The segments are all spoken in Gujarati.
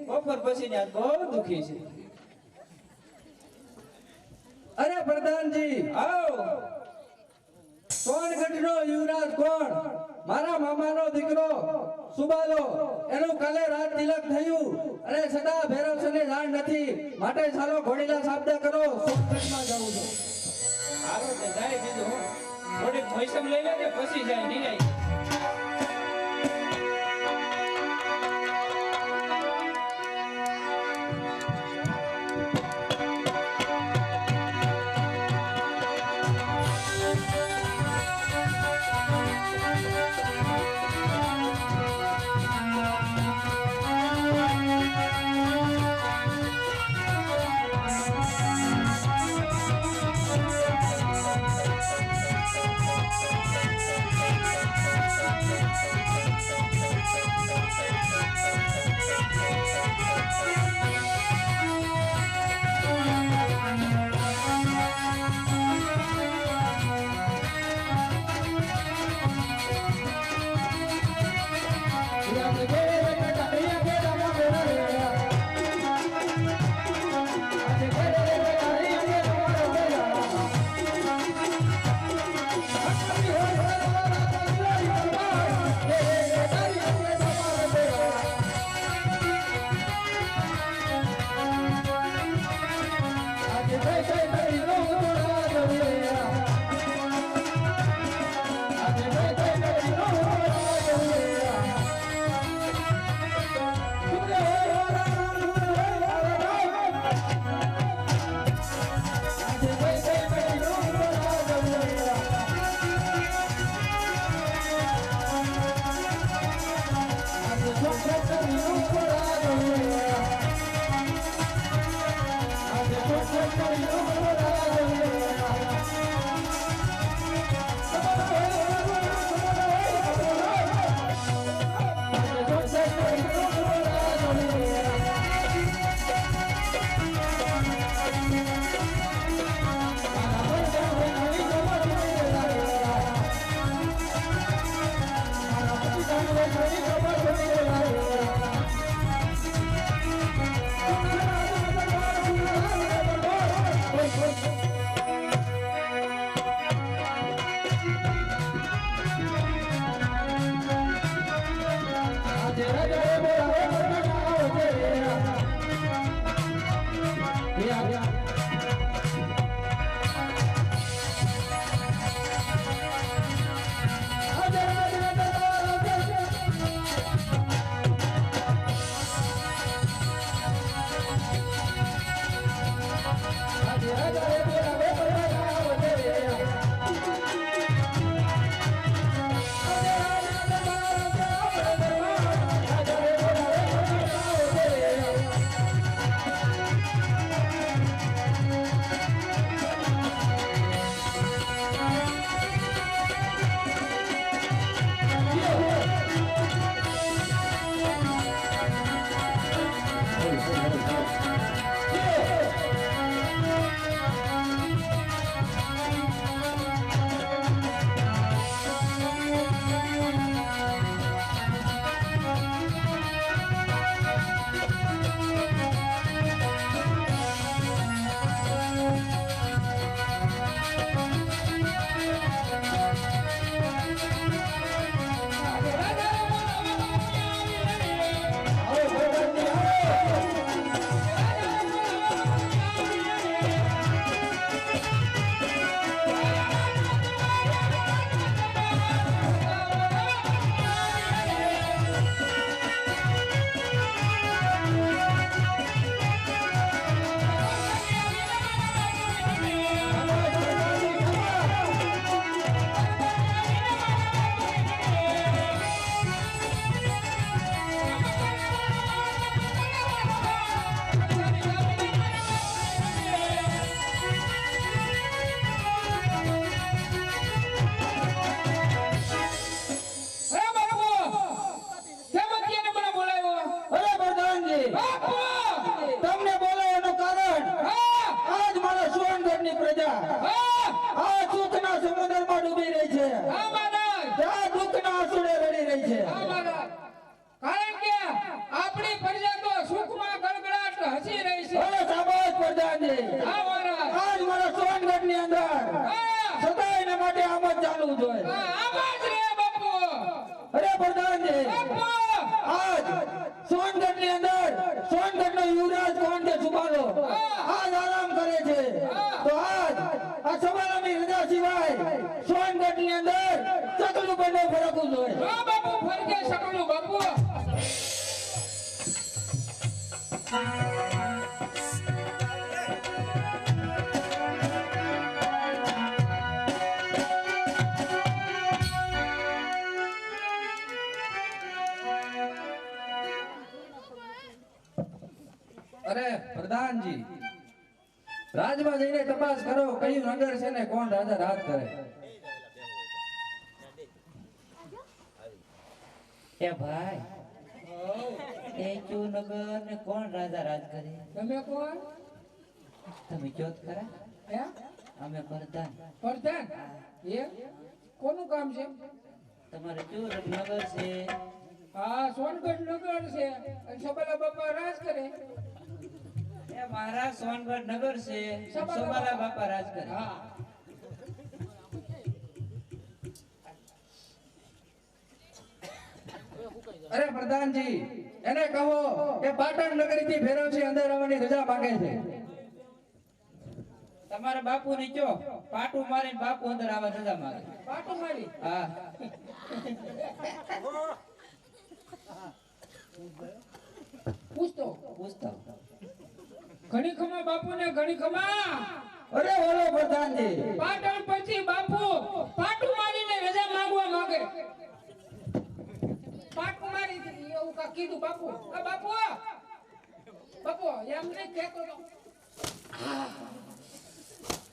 બપોર પછી ને આજ બહુ દુખી છે. અરે પ્રધાનજી, આવો. સોનગઢનો યુવરાજ કોણ? મારા મામાનો દીકરો સુબાલો. એનું કાલે રાત તિલક થયું અને સદા ભૈરવ સને જાણ નથી, માટે ચાલો ઘોડીલા શબ્દ કરો. સોનગઢમાં જાઉં છું. હાલો તે જાય બીજું હું થોડીક મોસમ લઈ લે ને પછી જાય નિરાય. કારણ કે આપણી પ્રજા તો સુખ પ્રધાનજી હા મહારાજ આજ મારા સોનગઢની અંદર સદાય એના માટે આમ જ ચાલવું જોઈએ આવાજ રે બાપુ અરે પ્રધાનજી બાપુ આજ સોનગઢની અંદર સોનગઢનો યુવરાજ કોણ છે સુબાલો આજ આરામ કરે છે તો આજ આ સવાલોની રજા સિવાય સોનગઢની અંદર ચકલું બંને ફરકવું જોઈએ હા બાપુ ફરકે શકલું બાપુ અરે પ્રધાનજી રાજમાં જઈને તપાસ કરો કયું નગર છે ને કોણ રાજા રાજ કરે એ ભાઈ એ ક્યુ નગર ને કોણ રાજા રાજ કરે તમે કોણ તમે ચોથ ખરા હે અમે પ્રધાન પ્રધાન એ કોનું કામ છે તમારે ક્યુ નગર છે હા સોનગઢ નગર છે અને સબાલા બાપા રાજ કરે એ મારા સોનગઢ નગર છે સબાલા સોબાલા બાપા રાજ કરે હા અરે પ્રધાનજી એને કહો કે પાટણ નગરીથી ભેરવસિંહ અંદર આવવાની રજા માંગે છે તમારા બાપુ ને કયો પાટું મારીને બાપુ અંદર આવા રજા માંગે પાટું મારી હા પૂછતો પૂછતા ઘણી ખમા બાપુ ને ઘણી ખમા અરે બોલો પ્રધાનજી પાટણ પછી બાપુ પાટું મારીને રજા માંગવા માંગે પાટું મારી એવું કા કીધું બાપુ આ બાપુ બાપુ એમ નહીં કહેતો તો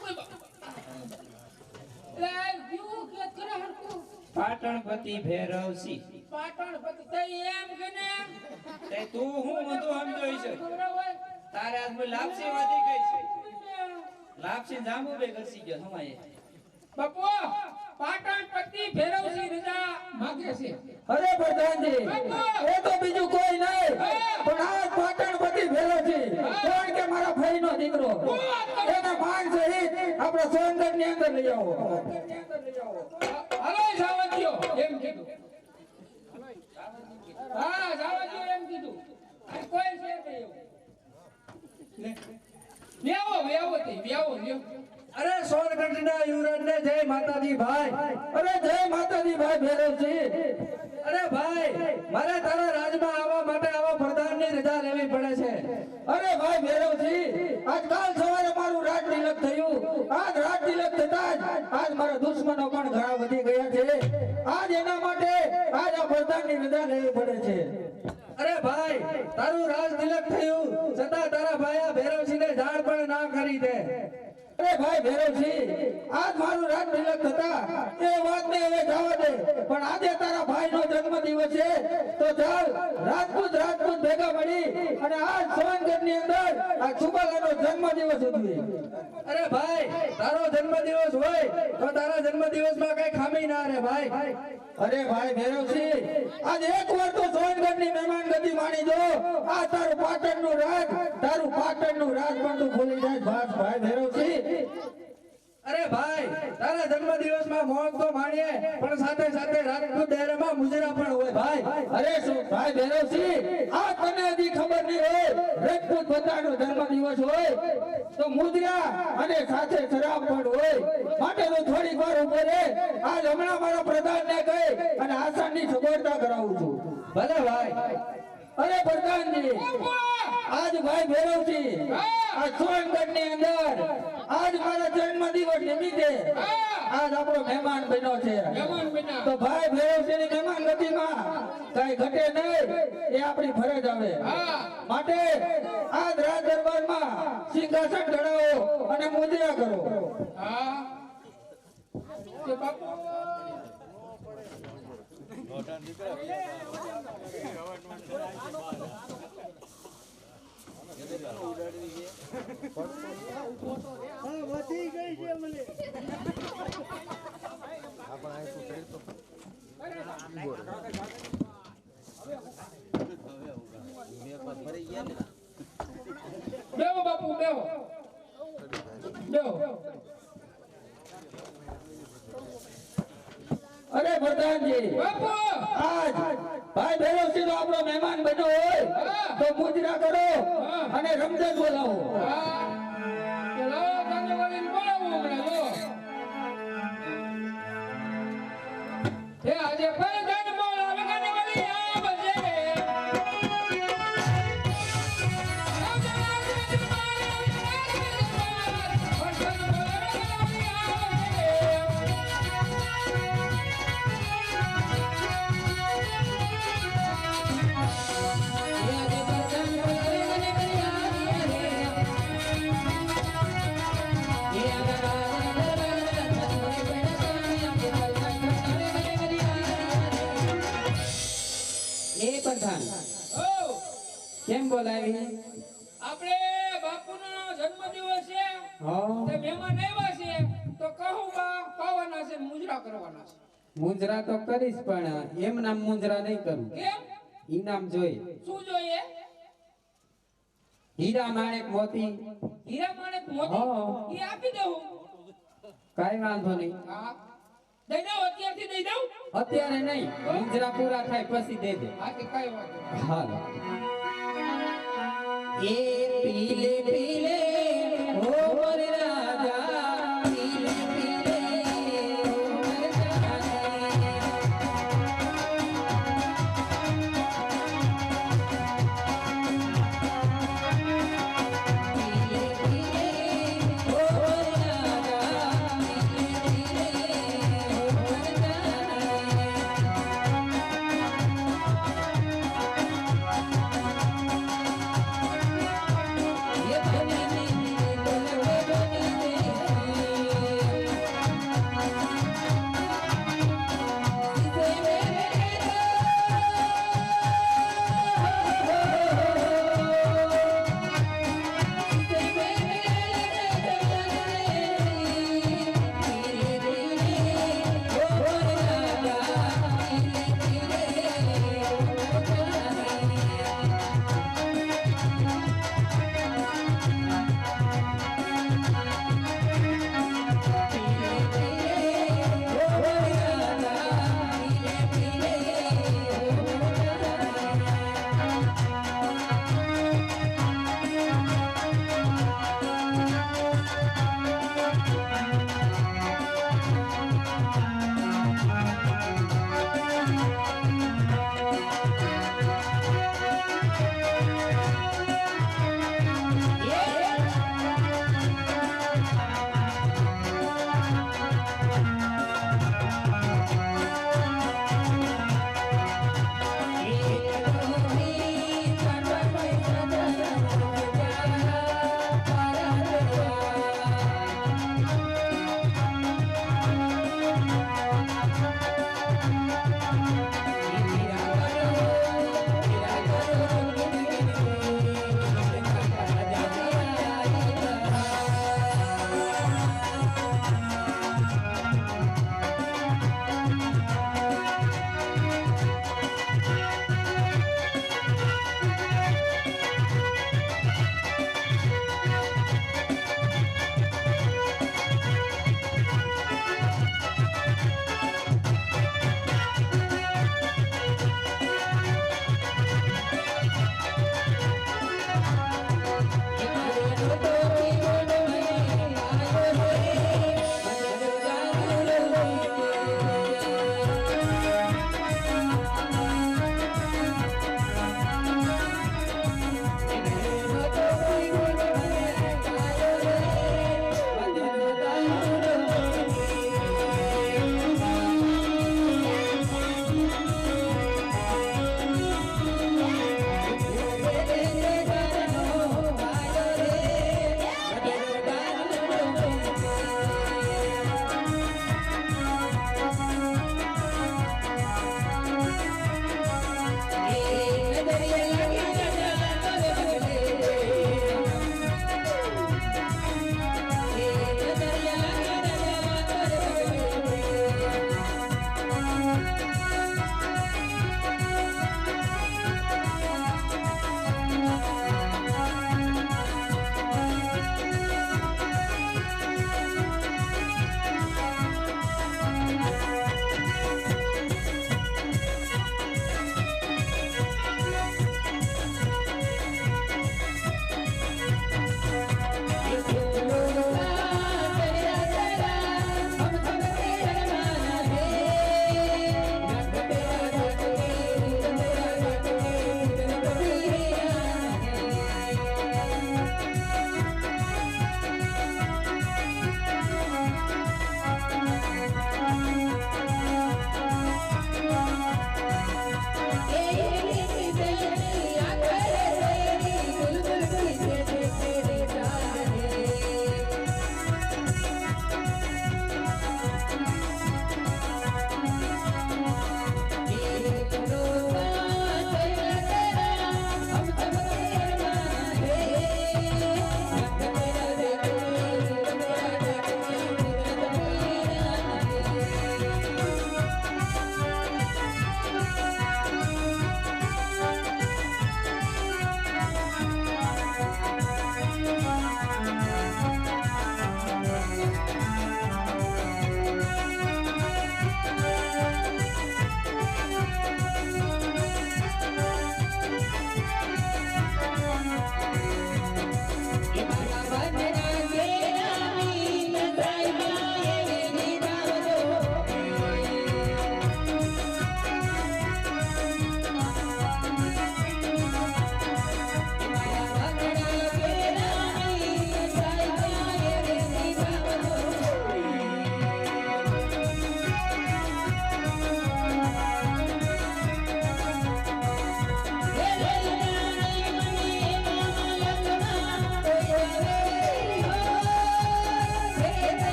ઓય બાપુ. લે વ્યૂ કે કરે હરકું પાટણપતિ ભૈરવસિંહ પાટણ પછી તઈ એમ કે ને તે તું હું બધું સમજોઈ છે ખબર હોય તારે આજ મેં લાપસી વાધી ગઈ છે લાપસી જાંબુ બે કરસી ગયો સમાયે બાપુ પાટણ પતિ ભૈરવસિંહ રજા માંગે છે અરે પ્રધાનજી એ તો બીજું કોઈ નહીં પણ આ પાટણપતિ ભેરવસિંહ કોણ કે મારા ભાઈનો દીકરો એને માન સહિત આપણા સોનગઢની અંદર લઈ આવો હાલો જાવજો એમ કીધું હા જાવજો એમ કીધું આ કોઈ છે નહીં એવું વ્યાવો વ્યાવો તે વ્યાવો વ્યાવો અરે સોનગઢના યુવરાજને જય માતાજી ભાઈ અરે જય માતાજી ભાઈ ભૈરવસિંહ અરે ભાઈ મારે તારા રાજમાં આવવા માટે આવા પ્રધાનની રજા લેવી પડે છે અરે ભાઈ ભૈરવસિંહ આજકાલ સવારે મારું રાજ તિલક થયું આજ રાજ તિલક થતા જ આજ મારા દુશ્મનો પણ ઘણા વધી ગયા છે આજ એના માટે આજ આ પ્રધાનની રજા લેવી પડે છે અરે ભાઈ તારું રાજ તિલક થયું છતાં તારા ભાઈ આ ભૈરવસિંહને જાણ પણ ના કરી દે અરે ભાઈ ભૈરવસિંહ આજ મારું રાજ તિલક થતા એ વાતને હવે જવા દે પણ આજે તારા ભાઈનો જન્મદિવસ છે તો ચાલ રાજપૂત ભેગા મળી અને આજ સોનગઢની અંદર આ સુબાલાનો જન્મદિવસ ઉજવી અરે ભાઈ તારો જન્મદિવસ હોય તો તારા જન્મદિવસમાં કઈ ખામી ના રહે ભાઈ અરે ભાઈ ભૈરવસિંહ આજ એકવાર તો સોનગઢની મહેમાનગતિ માણી જો આ તારું પાટણનું રાજ પણ તું ભૂલી જાય ભાઈ ભૈરવસિંહ અરે ભાઈ તારા જન્મદિવસમાં મોજ તો માણીએ પણ સાથે સાથે રાજપૂત ડેરામાં મુજરા પણ હોય ભાઈ અરે શું ભાઈ ભૈરવસિંહ આ તને હજી ખબર નહીં હોય રાજપૂત બધાનો જન્મદિવસ હોય તો મુજરા અને સાથે શરાબ પણ હોય માટે તો થોડીક વાર ઉભો રહે આજ હમણાં મારા પ્રધાનને કહી અને આસાનની સગવડતા કરાવું છું ભલે ભાઈ અરે પ્રધાનજી આજ ભાઈ ભૈરવસિંહ આ સોનગઢની અંદર આજ મારા જન્મદિવસ નિમિત્તે આજ આપણો મહેમાન બન્યો છે મહેમાન બન્યા. તો ભાઈ ભૈરવસિંહની મહેમાનગતિમાં કઈ ઘટે નહીં એ આપણી ફરજ આવે હા. માટે આજ રાજ દરબારમાં સિંહાસન ચડાવો અને મુદ્રા કરો હા તે બાપુ બેહો બાપુ બેહો બેહો. અરે પ્રધાનજી, બાપુ આજ ભાઈ ભૈરવસિંહ નો આપણો મહેમાન બન્યો હોય તો મુજરા કરો અને રમઝાન બોલાવો. હા ચલો કાંજવાળીને બોલાવું હમણાં જો. એ આજે ફરજાન બોલાવે કાંજવાળી આ બજે. એ પ્રધાન ઓ કેમ બોલાવી? આપણે બાપુનો જન્મદિવસ છે હા તે મહેમાન આવ્યા છે તો કહું બા પાવાના છે ને મુજરા કરવાના છે. મુંજરા તો કરીશ પણ એમ નામ મુંજરા નહીં કરું. કેમ ઈનામ જોઈ. શું જોઈએ? હીરા માણેક મોતી. હીરા માણેક હા. મોતી એ આપી દઉં. કાઈ વાંધો નહીં. હા દઈ દઉં અત્યારથી દઈ દઉં. અત્યારે નહીં, મુંજરા પૂરા થાય પછી દે દે. હા તે કઈ વાત નહીં. હાલ. એ પીલે પીલે હો મોર રાજા, પીલે પીલે હો મોર રાજા. પીલે પીલે હો મોર રાજા, પીલે પીલે હો મોર રાજા. ये धनी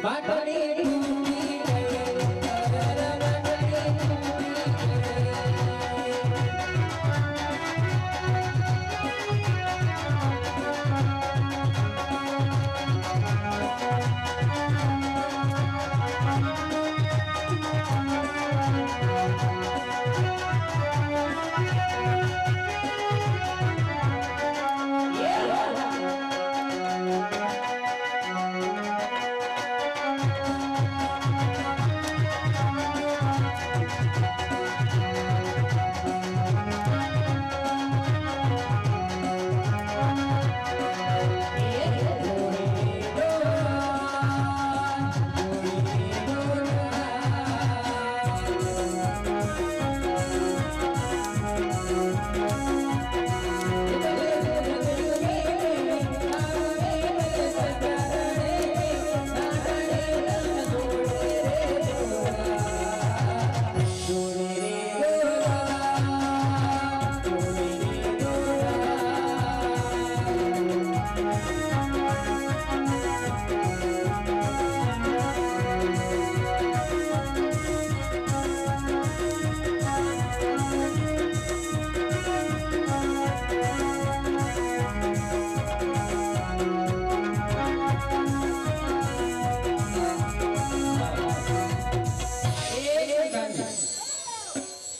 માટડી તૂટી ગઈ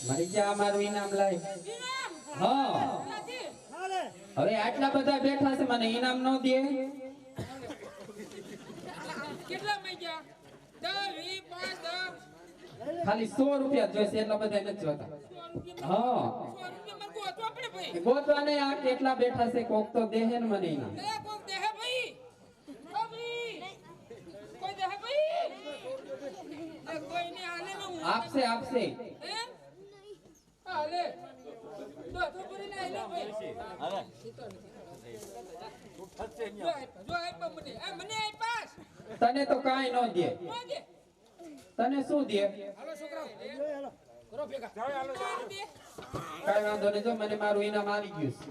મારી જા મારું ઇનામ લાય. હા હવે આટલા બધા બેઠા છે મને ઇનામ ન દે કેટલા પૈસા 10 20 5 10 ખાલી 100 રૂપિયા જોઈશે એટલા બધા નથી જોતા. હા 100 રૂપિયા માં ગોતો આપણે ભાઈ ગોતવાને આ કેટલા બેઠા છે કોક તો દેહે ને મને ઇનામ. એ કોક દેહે ભાઈ ઓ ભાઈ કોઈ દેહે ભાઈ એ કોઈ ને આલે ને હું આપશે આપશે હે આલે તો પૂરી ના આલે ભાઈ અરે જો આ મને આ મને આ પાસ તને તો કાઈ ન દે. માંગે તને શું દે? હાલો છોકરાઓ હાલો કરો ભેગા હાલો કાઈ વાંધો નહીં જો મને મારું ઇનામ આવી ગયું છે.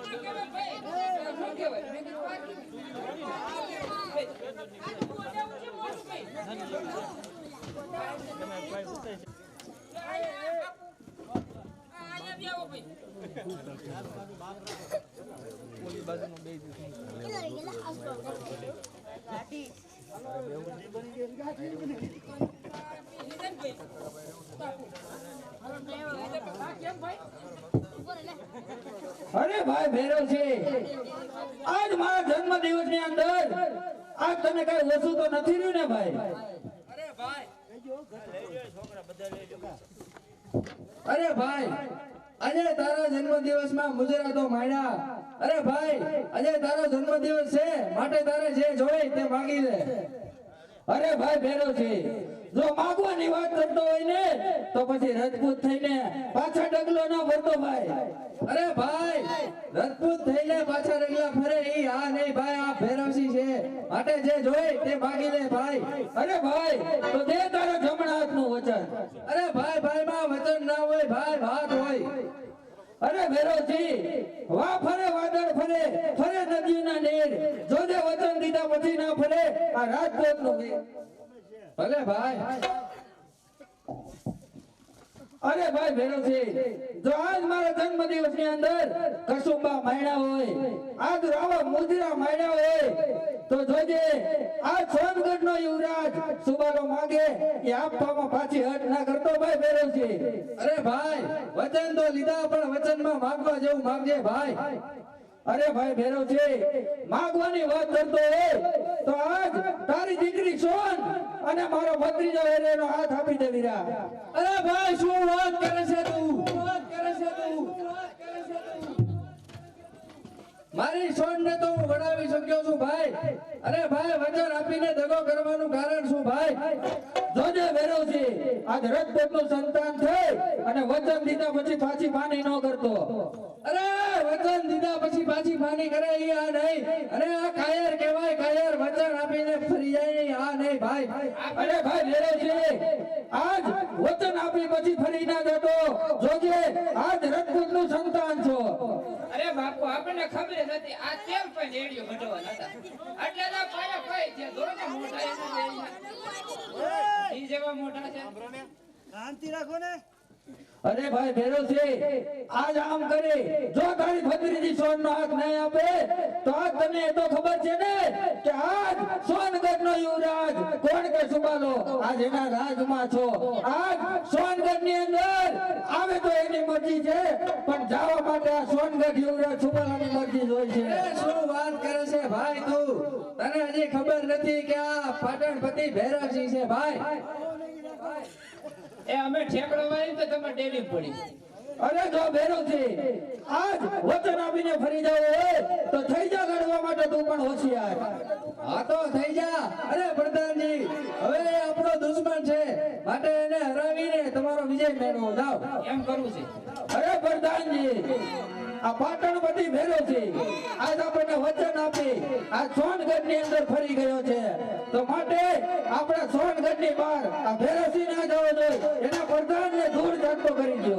ના કહેવાય ભાઈ. શું કહેવાય? મેં કીધું આ કીધું. ભાઈ, આ તો મોઢા ઊંચે મોઢું ભાઈ. અહીંયા બી આવો ભાઈ. અરે ભાઈ ભૈરવસિંહ, આજ મારા જન્મ દિવસ ની અંદર આજ તને કઈ ઓછું તો નથી રહ્યું ને ભાઈ? અરે ભાઈ, આજે તારા જન્મ દિવસ માં મુજરા તો માંડ્યા. અરે ભાઈ, આજે તારો જન્મ દિવસ છે માટે તારે જે જોઈ તે માંગી લે. અરે ભાઈ ભૈરવસિંહ, જો માગવાની વાત કરતો હોય ને તો પછી રજપૂત થઈને પાછા ડગલો ના ભરતો ભાઈ. અરે ભાઈ, રજપૂત થઈને પાછા ડગલા ફરે ઈ આ નહીં ભાઈ, આ ભૈરવસિંહ છે માટે જે જોઈ તે માંગી લે ભાઈ. અરે ભાઈ, તો દે તારા જમણા હાથનું વચન. અરે ભાઈ, ભાઈ માં વચન ના હોય ભાઈ, વાત હોય. અરે ભૈરવસિંહ, વા ફરે વાદળ ફરે, ફરે નદીના નીર, જોજે વચન દીધા પછી ના ફરે આ રાજકોટ નું વીર. ભલે ભાઈ. અરે ભાઈ ભૈરવસિંહ, જો આજ મારા જન્મ દિવસ ની અંદર કસુંબા માયણા હોય, આજ રાવા મુજરા માયણા હોય, તો જોજે આ સોનગઢ નો યુવરાજ સુબારો માગે એ આપવામાં પાછી હટ ના કરતો ભાઈ ભૈરવસિંહ. અરે ભાઈ, વચન તો લીધા પણ વચનમાં માંગવા જેવું માંગજે ભાઈ. અરે ભાઈ ભૈરવસિંહ, માંગવાની વાત કરતો હોય તો આજ તારી દીકરી સોન અને મારો ભત્રીજો એનો હાથ આપી દે વીરા. અરે ભાઈ, શું વાત કરે છે તું? વાત કરે છે તું? મારી સોન ને તો હું વડાવી શક્યો છું ભાઈ. અરે ભાઈ, વચન આપીને દગો કરવાનું કારણ શું ભાઈ? જોજે ભૈરવસિંહ, આજ રજપૂત નું સંતાન થઈ અને વચન દીધા પછી પાછી માની ન કરતો. અરે વચન દીધા પછી પાછી માની કરે ઈ આ નહીં. અરે આ કાયર કહેવાય, કાયર. વચન આપીને ફરી જાય આ નહીં ભાઈ. અરે ભાઈ ભૈરવસિંહ, આજ વચન આપી પછી ફરી ના જતો. જોજે આજ રજપૂત નું સંતાન છો. અરે બાપુ, આપણને ખબર જ હતી આ તેલ પણ રેડિયો ઘટવા નતા. એટલે તો પાયા પાય છે. દોડે મોટા એના ઈ જેવા મોટા છે. શાંતિ રાખો ને. અરે ભાઈ ભૈરવસિંહ, આજ આમ કરે, જો તારી ભત્રીજી સોન નો હાથ નહીં આપે તો આજ તને એ તો ખબર છે ને કે આજ સોનગઢ નો યુવરાજ કોણ કે સુબાલો આજ એના રાજમાં છો. આજ સોનગઢ ની અંદર આવે તો એની મરજી છે, પણ જવા માટે આ સોનગઢ યુવરાજ સુબાલાની મરજી જ હોય છે. શું વાત કરે છે ભાઈ તું? તને હજી ખબર નથી કે આ પાટણપતિ ભૈરવસિંહ છે ભાઈ. એ અમે ઠેકડો વાળી તો તમારે ડેલી પડી. અરે જો ભૈરવસિંહ, આજ વચન આપીને ફરી જાવ હોય તો થઈ જા લડવા માટે તું પણ હોશિયાર. હા તો થઈ જા. અરે પ્રધાનજી, હવે એ આપણો દુશ્મન છે માટે એને હરાવીને તમારો વિજય મેળવો. જાઓ. એમ કરવું છે. અરે પ્રધાનજી, આ પાટણપતિ ભૈરવસિંહ આજ આપણને વચન આપી આ સોનગઢ ની અંદર ફરી ગયો છે, તો માટે આપણે સોનગઢ ની બહાર આ ભૈરવસિંહ ના જવો જોઈએ. એના પ્રધાન ને દૂર જાતો કરી દો.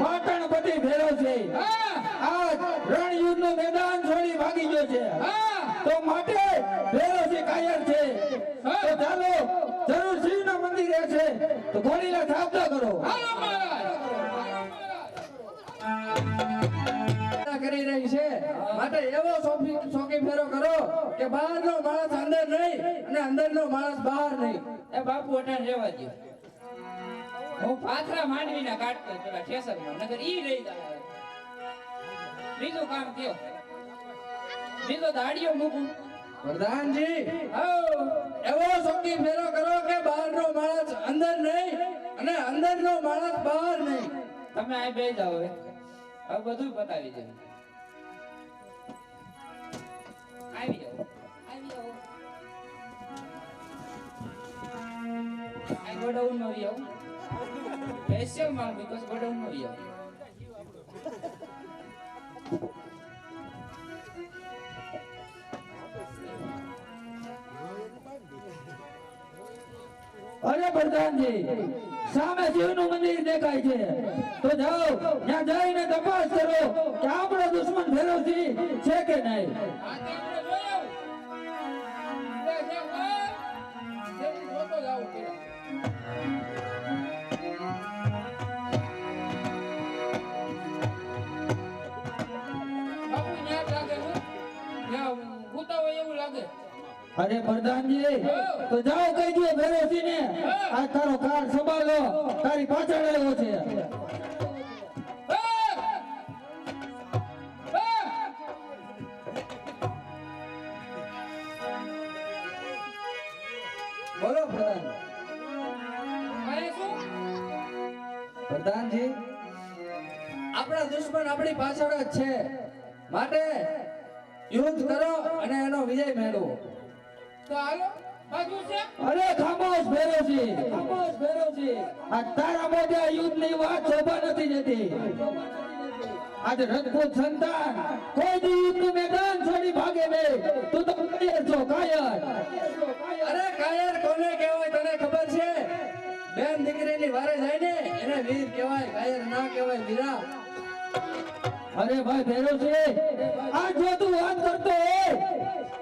પાટણ બધી ભેરો છે આજ રણયુદ્ધ નું મેદાન છોડી ભાગી ગયો છે તો માટે ભેરો છે કાયર છે તો ચાલો જરૂર શિવના મંદિરે છે તો ઘોડીલા થાપતા કરો કરી રહી છે માટે એવો શોખી ફેરો કરો કે બહારનો માણસ અંદર નહીં અને અંદરનો માણસ બહાર નહીં. એ બાપુ અટાણ રહેવા દો. હું પાથરા માંડવીના કાઢતો પેલા ઠેસરમાં નગર ઈ લઈ જાય. બીજું કામ કયો? બીજો દાડીઓ મૂકું. પ્રધાનજી એવો શોખી ફેરો કરો કે બહારનો માણસ અંદર નહીં અને અંદરનો માણસ બહાર નહીં. તમે આ બે જાઓ હવે બધું બતાવી દે. આવી જાઓ. આ ગોડાઉન નો આવ્યો. સ્પેશિયલ માલ બીકોઝ ગોડાઉન નો આવ્યો. અરે પ્રધાનજી સામે શિવનું મંદિર દેખાય છે તો જાઓ ત્યાં જઈને તપાસ કરો કે આપણો દુશ્મન ફેરોથી છે કે નહીં. અરે પ્રધાનજી તો જાઓ કહી દો ફેરોથી ને આ તારો કાર સંભાળો તારી પાછળ આવ્યો છે. બોલો પ્રધાન. પ્રધાનજી આપણા દુશ્મન આપણી પાછળ જ છે માટે યુદ્ધ કરો અને એનો વિજય મેળવો. અરે ખામોશ ભેરોજી, ખામોશ ભેરોજી. આ તારા મોઢે યુદ્ધની વાત શોભા નથી જતી. આજ રજપૂત સંતાન કોઈ દી યુદ્ધનું મેદાન છોડી ભાગે નહીં. તું તો કાયર છો, કાયર. અરે કાયર કોને કહેવાય તને ખબર છે? બેન દીકરીની વારે જાય ને એને વીર કહેવાય, કાયર ના કહેવાય વીરા. અરે ભાઈ ભેરોજી, આ જો તું વાત કરતો હોય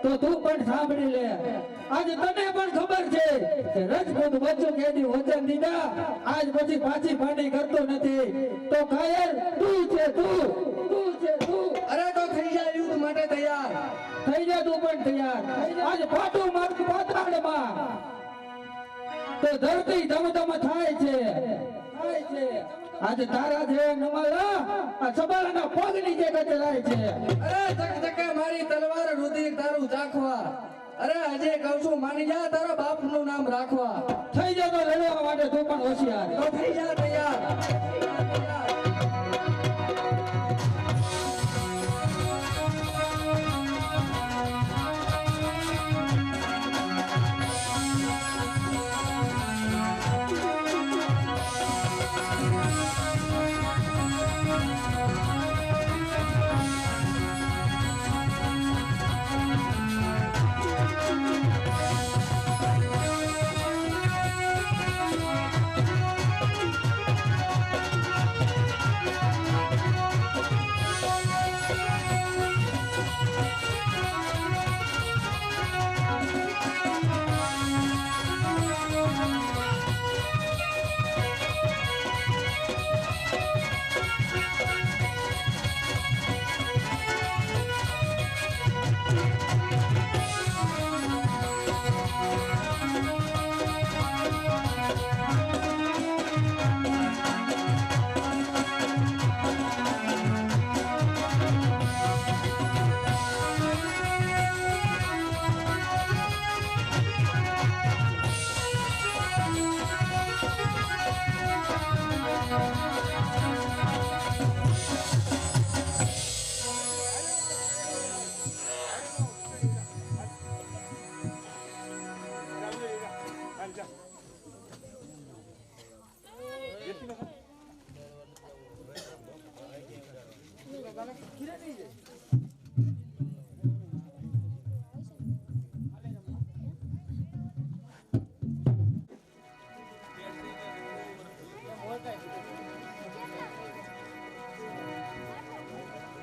તો તું પણ સાંભળી લે. આજ તને પણ ખબર છે કે રજપૂત બચ્ચું કેદી વચન દીધા આજ પછી પાછી પાણી કરતો નથી. તો કાયર તું છે, તું છે તું. અરે તો થઈ જા યુદ્ધ માટે તૈયાર. થઈ જા તું પણ તૈયાર. આજ પાટું મારું પાતાળમાં તો ધરતી ધમધમ થાય છે. આજે તારા જે નમાલા આ સબાલાના પગ નીચે કચરાય છે. અરે ચકચકે મારી તલવાર રુધિર તારું ચાખવા. અરે આજે કહું છું માની જા તારા બાપનું નામ રાખવા. થઈ જા તો લડવા માટે તું પણ હોશિયાર. તો થઈ જા તૈયાર.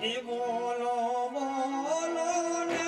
એ બોલો બોલો ને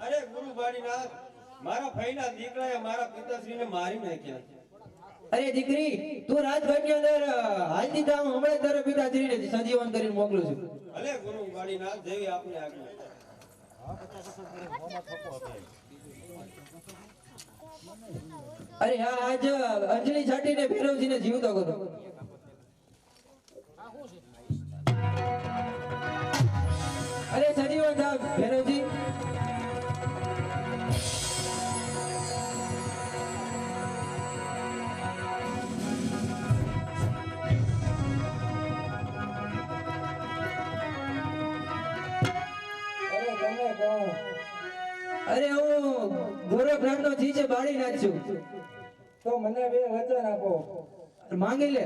અરે ગુરુ બાળીનાથ, મારા ભાઈના દીકરાએ મારા પિતાશ્રીને મારી નાખ્યા. અરે દીકરી, તું રાજભાઈ ની અંદર હાલતી જા, હું હમણાં તારા પિતાશ્રીને સજીવન કરીને મોકલું છું. ભલે ગુરુ બાળીનાથ, જેવી આપને આજ્ઞા. અરે હા, આજ અંજલિ છાટીને ભૈરવજીને જીવતો કરો. અરે સજીવન થા ભૈરવજી. અરે હું ગોરખનાથ નો જી છે, બાળી નાખશું. તો મને બે વચન આપો. માંગી લે.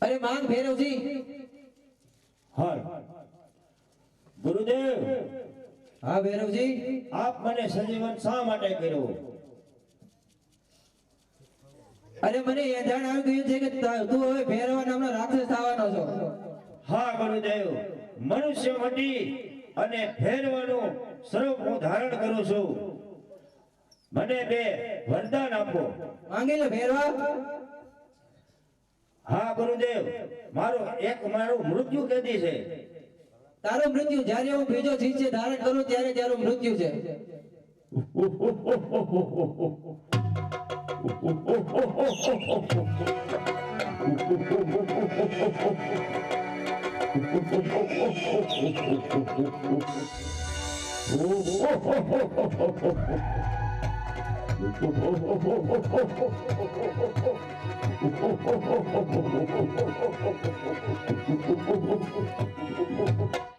અરે માંગ ભૈરવજી. હર ગુરુદેવ હા ભૈરવજી આપ મને સજીવન શા માટે કર્યો? અરે મને એ જાણ આવી ગયું છે કે તું હવે ભૈરવ નામનો રાક્ષસ થવાનો છો. હા ગુરુદેવ, મનુષ્ય મટી અને ભૈરવનું સ્વરૂપ હું ધારણ કરું છું. મને બે વરદાન આપો. માંગી લે ભૈરવ. હા ગુરુદેવ, મારું મૃત્યુ કેદી છે? તારું મૃત્યુ જ્યારે હું બીજો શિષ્ય ધારણ કરું ત્યારે તારું મૃત્યુ છે.